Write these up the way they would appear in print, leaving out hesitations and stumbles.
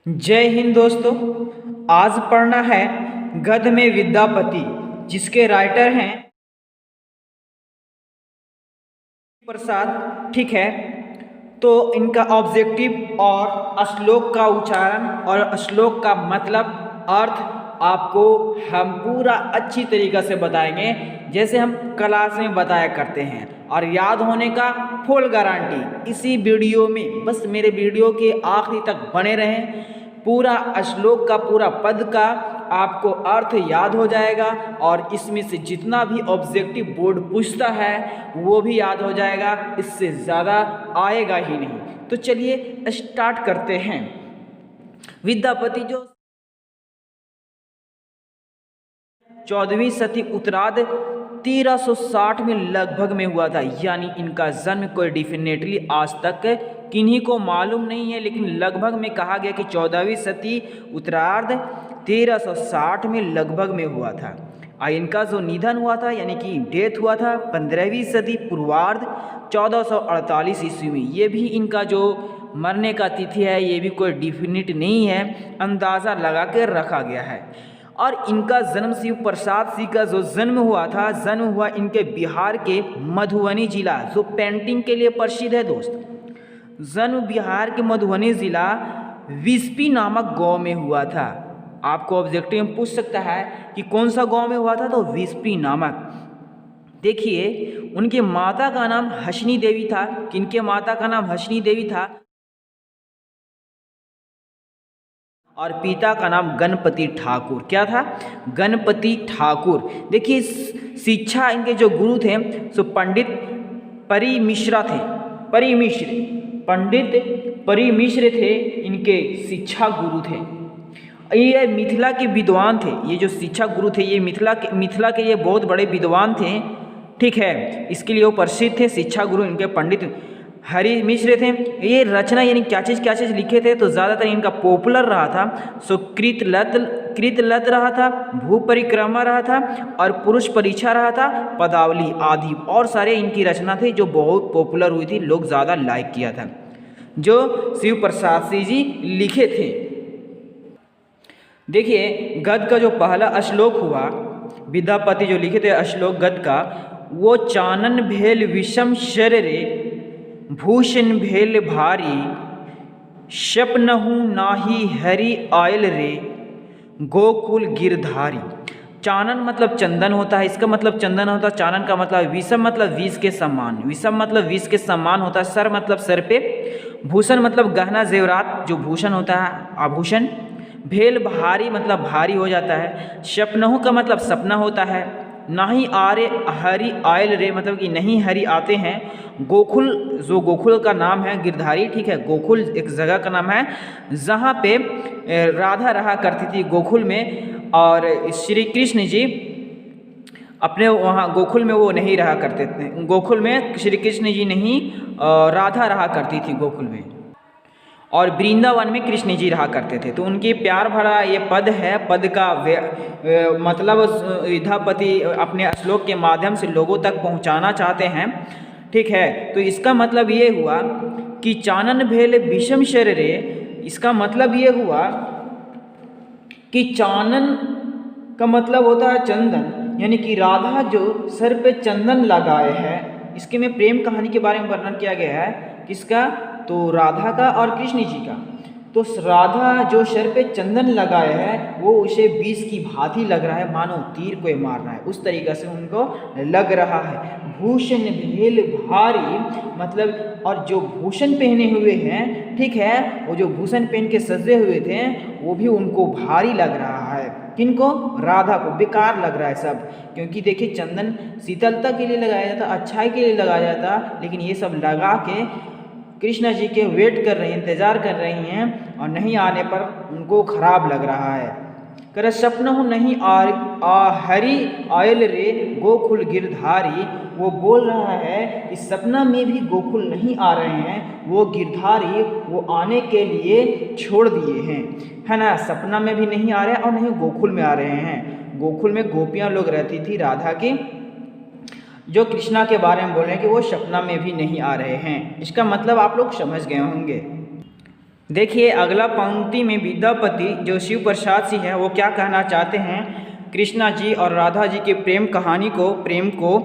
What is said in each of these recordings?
जय हिंद दोस्तों। आज पढ़ना है गद्य में विद्यापति, जिसके राइटर हैं प्रसाद। ठीक है, तो इनका ऑब्जेक्टिव और श्लोक का उच्चारण और श्लोक का मतलब अर्थ आपको हम पूरा अच्छी तरीक़े से बताएंगे, जैसे हम क्लास में बताया करते हैं, और याद होने का फुल गारंटी इसी वीडियो में। बस मेरे वीडियो के आखिरी तक बने रहें, पूरा श्लोक का पूरा पद का आपको अर्थ याद हो जाएगा, और इसमें से जितना भी ऑब्जेक्टिव बोर्ड पूछता है वो भी याद हो जाएगा, इससे ज़्यादा आएगा ही नहीं। तो चलिए स्टार्ट करते हैं। विद्यापति जो 14वीं शती उत्तरार्ध 1360 में लगभग में हुआ था, यानी इनका जन्म कोई डेफिनेटली आज तक किन्हीं को मालूम नहीं है, लेकिन लगभग में कहा गया कि 14वीं शती उत्तरार्ध 1360 में लगभग में हुआ था। इनका जो निधन हुआ था यानी कि डेथ हुआ था 15वीं शती पूर्वार्ध 1448 ईस्वी में। ये भी इनका जो मरने का तिथि है ये भी कोई डिफिनिट नहीं है, अंदाज़ा लगा के रखा गया है। और इनका जन्म शिव प्रसाद सिंह का जो जन्म हुआ इनके बिहार के मधुबनी जिला, जो पेंटिंग के लिए प्रसिद्ध है दोस्त। जन्म बिहार के मधुबनी जिला विस्पी नामक गांव में हुआ था। आपको ऑब्जेक्टिव में पूछ सकता है कि कौन सा गांव में हुआ था, तो विस्पी नामक। देखिए, उनके माता का नाम हसनी देवी था। किनके माता का नाम हसनी देवी था? और पिता का नाम गणपति ठाकुर। क्या था? गणपति ठाकुर। देखिए, शिक्षा इनके जो गुरु थे सो पंडित परिमिश्रा थे। पंडित परिमिश्र थे, इनके शिक्षा गुरु थे। ये मिथिला के विद्वान थे। ये जो शिक्षा गुरु थे ये मिथिला के ये बहुत बड़े विद्वान थे। ठीक है, इसके लिए वो प्रसिद्ध थे। शिक्षा गुरु इनके पंडित हरि मिश्र थे। ये रचना यानी क्या चीज़ लिखे थे, तो ज़्यादातर इनका पॉपुलर रहा था सो कृतलत रहा था, भू परिक्रमा रहा था, और पुरुष परीक्षा रहा था, पदावली आदि और सारे इनकी रचना थी जो बहुत पॉपुलर हुई थी, लोग ज़्यादा लाइक किया था, जो शिव प्रसाद सिंह जी लिखे थे। देखिए, गद्य का जो पहला श्लोक हुआ, विद्यापति जो लिखे थे श्लोक गद्य का, वो चानन भेल विषम शर रे भूषण भेल भारी, शपनहु नाही हरि आयल रे गोकुल गिरधारी। चानन मतलब चंदन होता है, इसका मतलब चंदन होता है। चानन का मतलब विषम मतलब विष के समान, होता है। सर मतलब सर पे, भूषण मतलब गहना जेवरात जो भूषण होता है, आभूषण। भेल भारी मतलब भारी हो जाता है। शपनहु का मतलब सपना होता है। नाही आरे हरि आयल रे मतलब कि नहीं हरि आते हैं। गोकुल, जो गोकुल का नाम है गिरधारी। ठीक है, गोकुल एक जगह का नाम है जहाँ पे राधा रहा करती थी गोकुल में, और श्री कृष्ण जी अपने वहाँ गोकुल में वो नहीं रहा करते थे। गोकुल में श्री कृष्ण जी नहीं, राधा रहा करती थी गोकुल में, और वृंदावन में कृष्ण जी रहा करते थे। तो उनकी प्यार भरा ये पद है। पद का मतलब विद्यापति अपने श्लोक के माध्यम से लोगों तक पहुंचाना चाहते हैं। ठीक है, तो इसका मतलब ये हुआ कि चानन भेल विषम शर रे, इसका मतलब ये हुआ कि चानन का मतलब होता है चंदन, यानी कि राधा जो सर पे चंदन लगाए हैं। इसके में प्रेम कहानी के बारे में वर्णन किया गया है। किसका? तो राधा का और कृष्ण जी का। तो राधा जो सर पे चंदन लगाए है वो उसे विष की भांति लग रहा है, मानो तीर को मार रहा है, उस तरीक़े से उनको लग रहा है। भूषण भेल भारी मतलब, और जो भूषण पहने हुए हैं, ठीक है, वो जो भूषण पहन के सजे हुए थे वो भी उनको भारी लग रहा है। किनको? राधा को। बेकार लग रहा है सब, क्योंकि देखिए चंदन शीतलता के लिए लगाया जाता, अच्छाई के लिए लगाया जाता, लेकिन ये सब लगा के कृष्ण जी के वेट कर रही हैं, इंतज़ार कर रही हैं, और नहीं आने पर उनको खराब लग रहा है। कर सपनहु नहीं हरि आयल रे गोकुल गिरधारी। वो बोल रहा है कि सपना में भी गोकुल नहीं आ रहे हैं, वो गिरधारी वो आने के लिए छोड़ दिए हैं, है ना। सपना में भी नहीं आ रहे हैं और नहीं गोकुल में आ रहे हैं। गोकुल में गोपियाँ लोग रहती थी राधा की, जो कृष्णा के बारे में बोल रहे हैं कि वो सपना में भी नहीं आ रहे हैं। इसका मतलब आप लोग समझ गए होंगे। देखिए अगला पंक्ति में विद्यापति जो शिव प्रसाद सिंह है वो क्या कहना चाहते हैं, कृष्णा जी और राधा जी के प्रेम कहानी को, प्रेम को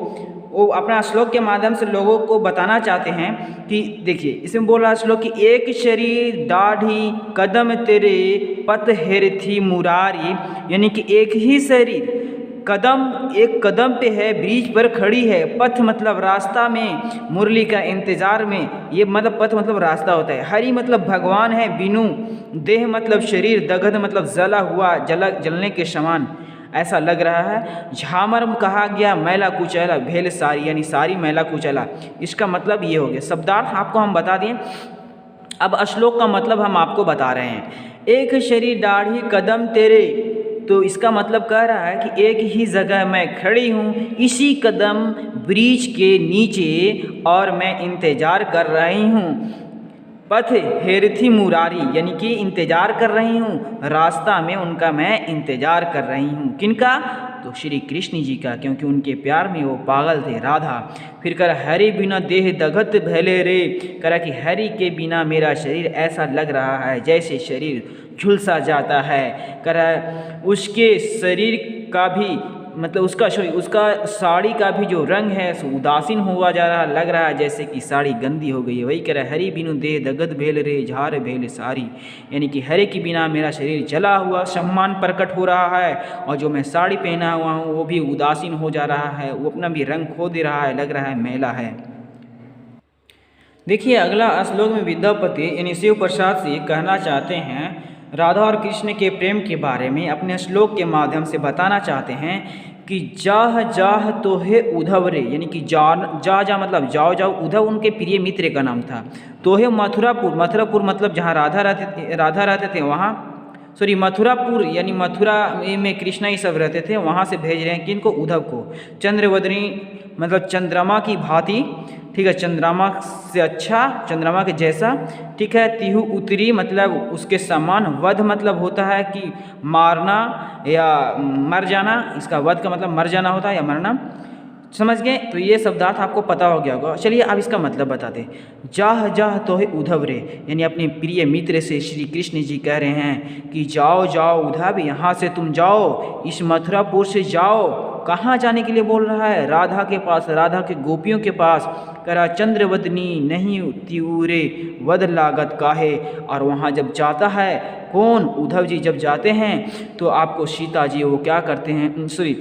वो अपना श्लोक के माध्यम से लोगों को बताना चाहते हैं कि देखिए इसमें बोल रहा श्लोक कि एक शरीर दाढ़ी कदम तेरे पथ हेरथी मुरारी, यानी कि एक ही शरीर कदम, एक कदम पे है, ब्रिज पर खड़ी है, पथ मतलब रास्ता में, मुरली का इंतजार में, ये मतलब पथ मतलब रास्ता होता है, हरि मतलब भगवान है, बिनु देह मतलब शरीर, दगध मतलब जला हुआ, जलने के समान ऐसा लग रहा है, झामर कहा गया मैला कुचैला, भेल सारी यानी सारी मैला कुचैला, इसका मतलब ये हो गया। शब्दार्थ आपको हम बता दें, अब श्लोक का मतलब हम आपको बता रहे हैं। एक शरीर दाढ़ी कदम तेरे, तो इसका मतलब कह रहा है कि एक ही जगह मैं खड़ी हूँ, इसी कदम ब्रिज के नीचे और मैं इंतज़ार कर रही हूँ। पथ हेरथी मुरारी, यानी कि इंतज़ार कर रही हूँ, रास्ता में उनका मैं इंतज़ार कर रही हूँ। किनका? तो श्री कृष्ण जी का, क्योंकि उनके प्यार में वो पागल थे, राधा। फिर कर हरि बिना देह दगत भले रे, करा कि हरि के बिना मेरा शरीर ऐसा लग रहा है जैसे शरीर झुलसा जाता है, करा उसके शरीर का भी मतलब उसका साड़ी का भी जो रंग है सो उदासीन हुआ जा रहा, लग रहा है जैसे कि साड़ी गंदी हो गई है। वही कह रहा है हरि बिनु दे दगद भेल रे झार भेल सारी, यानी कि हरि के बिना मेरा शरीर जला हुआ सम्मान प्रकट हो रहा है, और जो मैं साड़ी पहना हुआ हूँ वो भी उदासीन हो जा रहा है, वो अपना भी रंग खो दे रहा है, लग रहा है मैला है। देखिए अगला श्लोक में विद्यापति यानी शिव प्रसाद से कहना चाहते हैं, राधा और कृष्ण के प्रेम के बारे में अपने श्लोक के माध्यम से बताना चाहते हैं कि जाह जाह तो है उद्धव रे, यानी कि जा मतलब जाओ जाओ, उद्धव उनके प्रिय मित्र का नाम था। तो है मथुरापुर, मथुरापुर मतलब जहाँ राधा रहते थे वहाँ, सॉरी मथुरापुर यानी मथुरा में कृष्णा ही सब रहते थे, वहाँ से भेज रहे हैं किनको? उद्धव को। चंद्रवदनी मतलब चंद्रमा की भांति, ठीक है, चंद्रमा से अच्छा, चंद्रमा के जैसा, ठीक है। तिहु उतरी मतलब उसके समान, वध मतलब होता है कि मारना या मर जाना, इसका वध का मतलब मर जाना होता है या मरना, समझ गए? तो ये शब्दार्थ आपको पता हो गया होगा। चलिए अब इसका मतलब बता दें। जाह जाह तो है उद्धव रे, यानी अपने प्रिय मित्र से श्री कृष्ण जी कह रहे हैं कि जाओ जाओ उद्धव, यहाँ से तुम जाओ, इस मथुरापुर से जाओ। कहाँ जाने के लिए बोल रहा है? राधा के पास, राधा के गोपियों के पास। करा चंद्रवदनी नहीं त्यूरे वध लागत काहे, और वहाँ जब जाता है कौन? उद्धव जी जब जाते हैं तो आपको सीता जी वो क्या करते हैं, सॉरी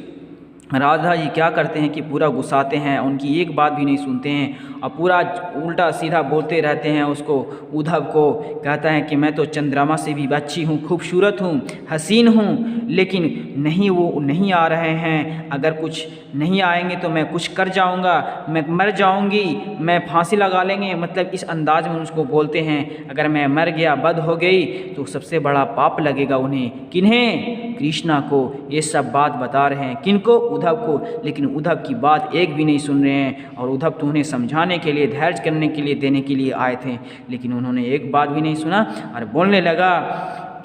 राधा जी क्या करते हैं कि पूरा गुस्साते हैं, उनकी एक बात भी नहीं सुनते हैं और पूरा उल्टा सीधा बोलते रहते हैं उसको, उद्धव को। कहता है कि मैं तो चंद्रमा से भी अच्छी हूँ, खूबसूरत हूँ, हसीन हूँ, लेकिन नहीं वो नहीं आ रहे हैं, अगर कुछ नहीं आएंगे तो मैं कुछ कर जाऊँगा, मैं मर जाऊँगी, मैं फांसी लगा लेंगे, मतलब इस अंदाज में उसको बोलते हैं। अगर मैं मर गया, बद हो गई तो सबसे बड़ा पाप लगेगा उन्हें। किन्हें? कृष्णा को। ये सब बात बता रहे हैं किनको? उद्धव को। लेकिन उद्धव की बात एक भी नहीं सुन रहे हैं, और उद्धव तो उन्हें समझाने के लिए, धैर्य करने के लिए, देने के लिए आए थे, लेकिन उन्होंने एक बात भी नहीं सुना और बोलने लगा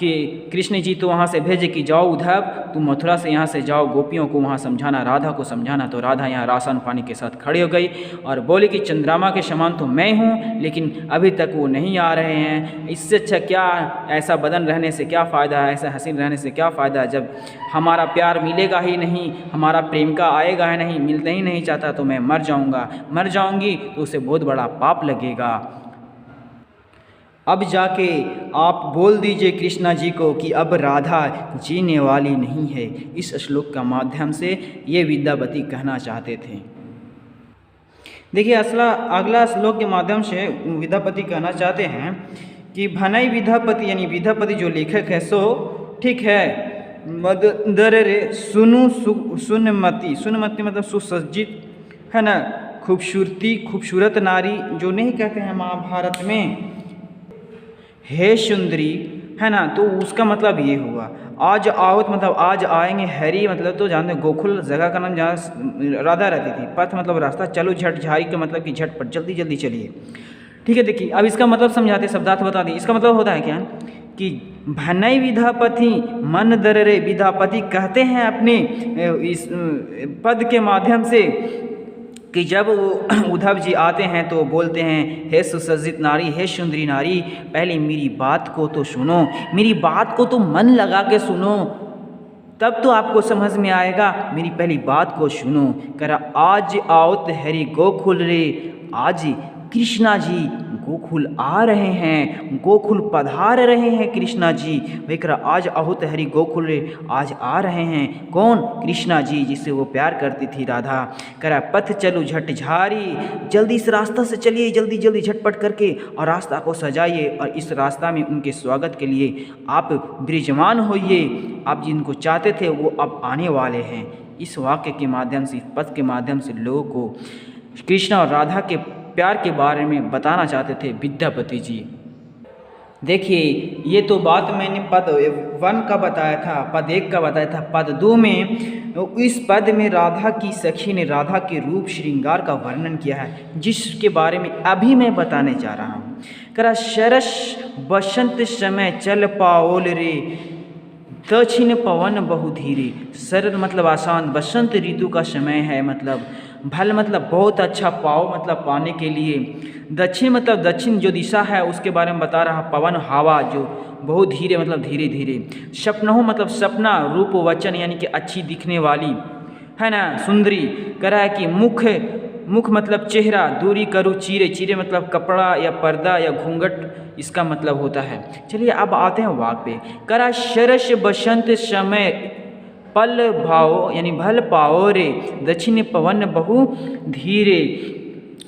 कि कृष्ण जी तो वहाँ से भेजे कि जाओ उद्धव, तुम मथुरा से यहाँ से जाओ, गोपियों को वहाँ समझाना, राधा को समझाना। तो राधा यहाँ राशन पानी के साथ खड़ी हो गई और बोली कि चंद्रमा के समान तो मैं हूँ, लेकिन अभी तक वो नहीं आ रहे हैं। इससे अच्छा क्या, ऐसा बदन रहने से क्या फ़ायदा है, ऐसा हसीन रहने से क्या फ़ायदा, जब हमारा प्यार मिलेगा ही नहीं, हमारा प्रेम का आएगा ही नहीं, मिलना ही नहीं चाहता तो मैं मर जाऊँगा, मर जाऊँगी तो उसे बहुत बड़ा पाप लगेगा। अब जाके आप बोल दीजिए कृष्णा जी को कि अब राधा जीने वाली नहीं है। इस श्लोक का माध्यम से ये विद्यापति कहना चाहते थे। देखिए अगला श्लोक के माध्यम से विद्यापति कहना चाहते हैं कि भनई विद्यापति, यानी विद्यापति जो लेखक है सो ठीक है, मदर रे सुनमति, सुनमति मतलब सुसज्जित है ना, खूबसूरत नारी, जो नहीं कहते हैं महाभारत में हे सुंदरी, है ना, तो उसका मतलब ये हुआ। आज आओ मतलब आज आएंगे, हरी मतलब तो जानते गोकुल जगह का नाम जहाँ राधा रहती थी, पथ मतलब रास्ता, चलो झट, झारी का मतलब कि झटपट जल्दी जल्दी चलिए, ठीक है। देखिए अब इसका मतलब समझाते, शब्दार्थ बता दी। इसका मतलब होता है क्या कि भनई विद्यापति मन दरे, विद्यापति कहते हैं अपने इस पद के माध्यम से कि जब उद्धव जी आते हैं तो बोलते हैं, हे सुसज्जित नारी, हे सुंदरी नारी, पहले मेरी बात को तो सुनो, मेरी बात को तो मन लगा के सुनो, तब तो आपको समझ में आएगा। मेरी पहली बात को सुनो। कह रहा आज आओत हरि गोकुल रे, आज कृष्णा जी गोकुल आ रहे हैं, गोकुल पधार रहे हैं कृष्णा जी। वही कह रहा आज आहुत हरि गोकुल रे, आज आ रहे हैं कौन? कृष्णा जी, जिससे वो प्यार करती थी राधा। कह रहा पथ चलो झट झारी, जल्दी इस रास्ता से चलिए, जल्दी जल्दी झटपट करके और रास्ता को सजाइए, और इस रास्ता में उनके स्वागत के लिए आप विराजमान होइए। आप जिनको चाहते थे वो अब आने वाले हैं। इस वाक्य के माध्यम से, इस पथ के माध्यम से लोगों को कृष्णा और राधा के प्यार के बारे में बताना चाहते थे विद्यापति जी। देखिए, ये तो बात मैंने पद 1 का बताया था, पद 1 का बताया था। पद 2 में, इस पद में राधा की सखी ने राधा के रूप श्रृंगार का वर्णन किया है, जिसके बारे में अभी मैं बताने जा रहा हूँ। करा शरस बसंत समय चल पाओल रे, दक्षिण पवन बहु धीरे। शरद मतलब आसान, बसंत ऋतु का समय है, मतलब भल मतलब बहुत अच्छा, पाओ मतलब पाने के लिए, दक्षिण मतलब दक्षिण जो दिशा है उसके बारे में बता रहा, पवन हवा जो बहुत धीरे मतलब धीरे धीरे, सपनहु मतलब सपना, रूप वचन यानी कि अच्छी दिखने वाली है ना, सुंदरी। कह रहा है कि मुख मतलब चेहरा, दूरी करूँ चीरे, चीरे मतलब कपड़ा या पर्दा या घूंघट इसका मतलब होता है। चलिए अब आते हैं वाक पे। करा शरस बसंत समय पल भाओ यानी भल पाओ रे, दक्षिण पवन बहु धीरे।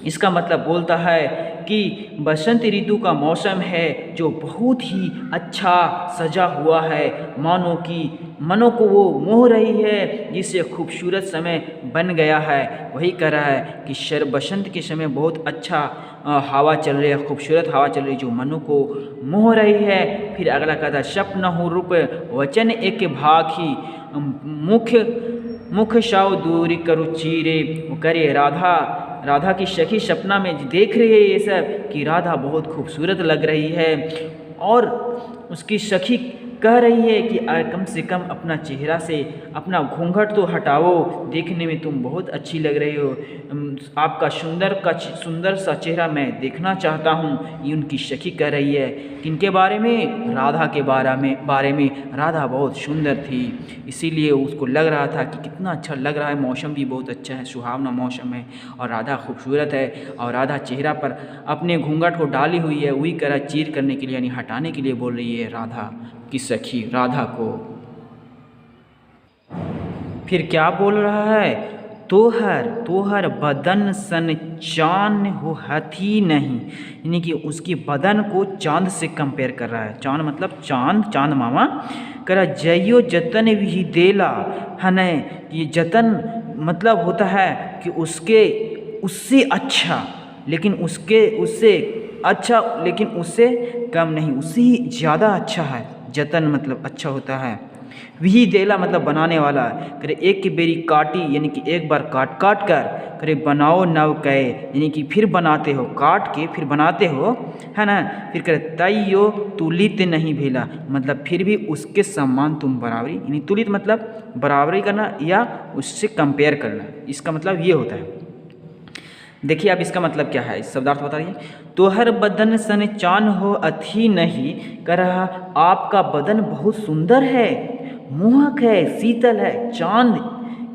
इसका मतलब बोलता है कि बसंत ऋतु का मौसम है जो बहुत ही अच्छा सजा हुआ है, मनो को वो मोह रही है, जिससे खूबसूरत समय बन गया है। वही कह रहा है कि बसंत के समय बहुत अच्छा हवा चल रही है, खूबसूरत हवा चल रही है जो मनो को मोह रही है। फिर अगला कहता है सपनहु रूप वचन एक भाखी, मुख शाव दूरी करु चीरे। वो करे राधा की सखी सपना में देख रही है ये सब कि राधा बहुत खूबसूरत लग रही है, और उसकी सखी कह रही है कि कम से कम अपना चेहरा से अपना घूंघट तो हटाओ, देखने में तुम बहुत अच्छी लग रही हो, आपका सुंदर सा चेहरा मैं देखना चाहता हूँ। ये उनकी सखी कह रही है। किनके बारे में? राधा के बारे में। राधा बहुत सुंदर थी, इसीलिए उसको लग रहा था कि कितना अच्छा लग रहा है, मौसम भी बहुत अच्छा है, सुहावना मौसम है, और राधा खूबसूरत है, और राधा चेहरा पर अपने घूंघट को डाली हुई है। वही करा चीर करने के लिए यानी हटाने के लिए बोल रही है राधा की सखी राधा को। फिर क्या बोल रहा है? तोहर बदन सन चांद हो हथी नहीं, यानी कि उसकी बदन को चांद से कंपेयर कर रहा है। चांद मतलब चांद मामा। करा जयो जतन भी देला है न, ये जतन मतलब होता है कि उससे अच्छा, लेकिन उससे कम नहीं, उससे ही ज़्यादा अच्छा है। जतन मतलब अच्छा होता है। विही देला मतलब बनाने वाला। करे एक की बेरी काटी यानी कि एक बार काट कर, करे बनाओ नव कहे यानी कि फिर बनाते हो, काट के फिर बनाते हो, है ना। फिर करे तैयो तुलित नहीं भेला, मतलब फिर भी उसके समान तुम बराबरी, यानी तुलित मतलब बराबरी करना या उससे कंपेयर करना, इसका मतलब ये होता है। देखिए अब इसका मतलब क्या है, इस शब्दार्थ बताइए। तोहर बदन सन चान हो अथी नहीं, कह रहा आपका बदन बहुत सुंदर है, मोहक है, शीतल है, चांद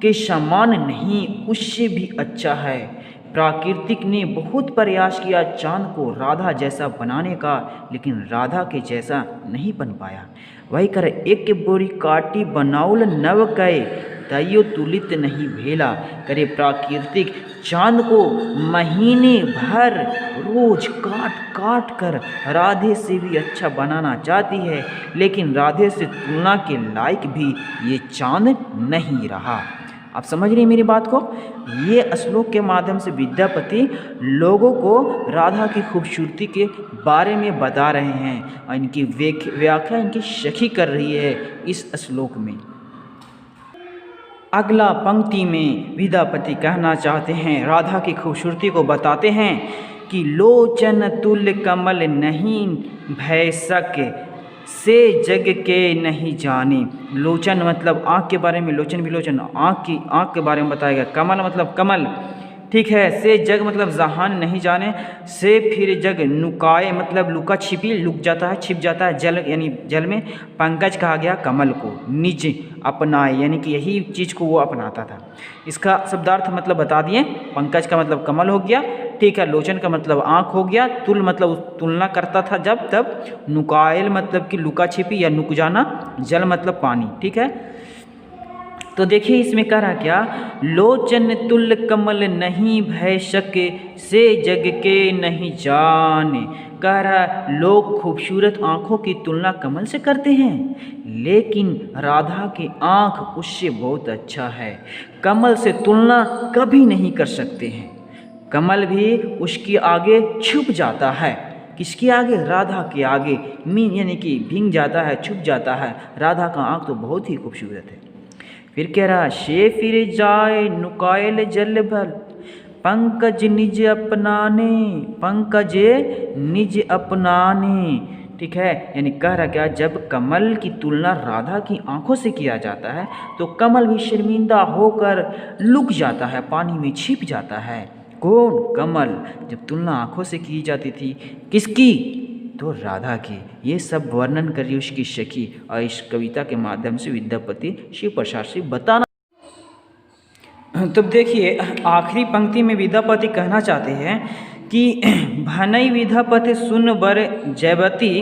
के समान नहीं, उससे भी अच्छा है। प्राकृतिक ने बहुत प्रयास किया चांद को राधा जैसा बनाने का, लेकिन राधा के जैसा नहीं बन पाया। वही करे एक बोरी काटी बनाउल नव कहे, तैयो तुलित नहीं भेला। करे प्राकृतिक चांद को महीने भर रोज काट कर राधे से भी अच्छा बनाना चाहती है, लेकिन राधे से तुलना के लायक भी ये चांद नहीं रहा। आप समझ रही हैं मेरी बात को? ये श्लोक के माध्यम से विद्यापति लोगों को राधा की खूबसूरती के बारे में बता रहे हैं, और इनकी व्याख्या इनकी सखी कर रही है इस श्लोक में। अगला पंक्ति में विद्यापति कहना चाहते हैं, राधा की खूबसूरती को बताते हैं कि लोचन तुल्य कमल नहीं भय सके, से जग के नहीं जाने। लोचन मतलब आँख के बारे में, लोचन भी लोचन आँख के बारे में बताया गया। कमल मतलब कमल, ठीक है। से जग मतलब जहान नहीं जाने, से फिर जग नुकाए मतलब लुका छिपी, लुक जाता है, छिप जाता है जल यानी जल में। पंकज कहा गया कमल को, निज अपनाए यानी कि यही चीज़ को वो अपनाता था। इसका शब्दार्थ मतलब बता दिए। पंकज का मतलब कमल हो गया, ठीक है। लोचन का मतलब आँख हो गया, तुल मतलब तुलना करता था जब तब, नुकायल मतलब कि लुका छिपी या नुक जाना, जल मतलब पानी, ठीक है। तो देखिए इसमें कह रहा क्या, लोचन तुल कमल नहीं भय सके, से जग के नहीं जाने। कह रहा लोग खूबसूरत आँखों की तुलना कमल से करते हैं, लेकिन राधा की आँख उससे बहुत अच्छा है, कमल से तुलना कभी नहीं कर सकते हैं। कमल भी उसके आगे छुप जाता है। किसके आगे? राधा के आगे, मीन यानी कि भींग जाता है, छुप जाता है। राधा का आँख तो बहुत ही खूबसूरत है। फिर कह रहा, शे फिर जाए नुकायल जल भल, पंकज निज अपनाने, पंकज निज अपनाने, ठीक है। यानी कह रहा क्या, जब कमल की तुलना राधा की आंखों से किया जाता है तो कमल भी शर्मिंदा होकर लुक जाता है, पानी में छिप जाता है। कौन? कमल। जब तुलना आंखों से की जाती थी, किसकी? तो राधा की। ये सब वर्णन करिए उसकी सखी, और इस कविता के माध्यम से विद्यापति शिव प्रसाद से बताना। तब देखिए आखिरी पंक्ति में विद्यापति कहना चाहते हैं कि भनई विद्यापति सुन बर जयवती,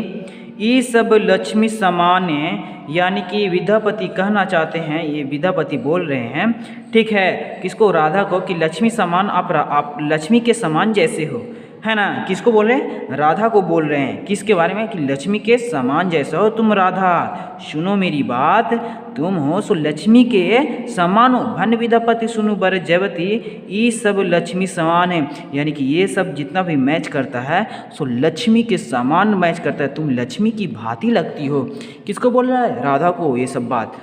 ये सब लक्ष्मी समाने। यानी कि विद्यापति कहना चाहते हैं, ये विद्यापति बोल रहे हैं, ठीक है, किसको? राधा को, कि लक्ष्मी समान आप लक्ष्मी के समान जैसे हो, है ना। किसको बोल रहे हैं? राधा को बोल रहे हैं। किसके बारे में? कि लक्ष्मी के समान जैसा हो तुम राधा। सुनो मेरी बात, तुम हो सो लक्ष्मी के समान हो। भन विद्यापति सुनो बर जयवती, ये सब लक्ष्मी समान है। यानी कि ये सब जितना भी मैच करता है सो लक्ष्मी के समान मैच करता है, तुम लक्ष्मी की भांति लगती हो। किसको बोल रहा है? राधा को ये सब बात।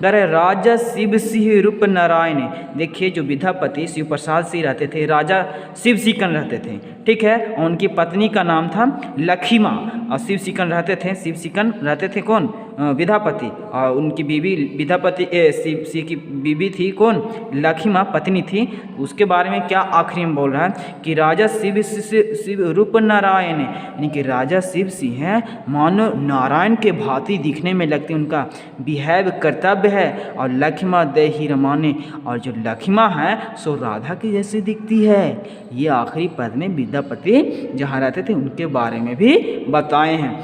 अरे राजा शिव सिंह रूप नारायण। देखिए जो विद्यापति शिव प्रसाद सिंह रहते थे, राजा शिव सिकन रहते थे, ठीक है। और उनकी पत्नी का नाम था लखीमा, और शिव सिकन रहते थे। शिव सिकन रहते थे कौन? विद्यापति। और उनकी बीवी विद्यापति शिव की बीवी थी कौन? लखीमा पत्नी थी। उसके बारे में क्या आखिरी में बोल रहा है कि राजा शिव रूप नारायण, यानी कि राजा शिव सिंह है मानो नारायण के भांति दिखने में लगते, उनका बिहेव कर्तव्य है। और लखीमा दे ही रमाने, और जो लखीमा है सो राधा की जैसी दिखती है। ये आखिरी पद में विद्यापति जहाँ रहते थे उनके बारे में भी बताए हैं,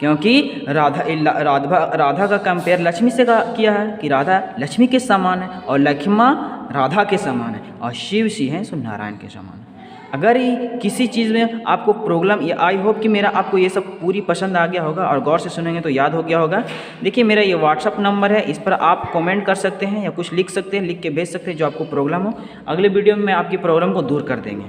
क्योंकि राधा का कंपेयर लक्ष्मी से किया है कि राधा लक्ष्मी के समान है और लखीमा राधा के समान है, और शिव सिंह है सो नारायण के समान है। अगर ये किसी चीज़ में आपको प्रॉब्लम, ये आई होप कि मेरा आपको ये सब पूरी पसंद आ गया होगा और गौर से सुनेंगे तो याद हो गया होगा। देखिए मेरा ये व्हाट्सअप नंबर है, इस पर आप कमेंट कर सकते हैं या कुछ लिख सकते हैं, लिख के भेज सकते हैं जो आपको प्रॉब्लम हो। अगले वीडियो में आपकी प्रॉब्लम को दूर कर देंगे,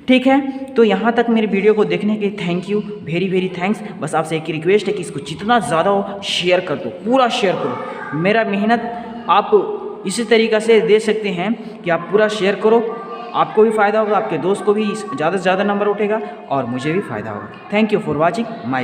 ठीक है। तो यहाँ तक मेरी वीडियो को देखने के लिए thank you, very very thanks. बस आपसे एक रिक्वेस्ट है कि इसको जितना ज़्यादा हो शेयर कर दो, पूरा शेयर करो। मेरा मेहनत आप इसी तरीक़ा से दे सकते हैं कि आप पूरा शेयर करो, आपको भी फ़ायदा होगा, आपके दोस्त को भी ज़्यादा से ज़्यादा नंबर उठेगा और मुझे भी फ़ायदा होगा। Thank you for watching my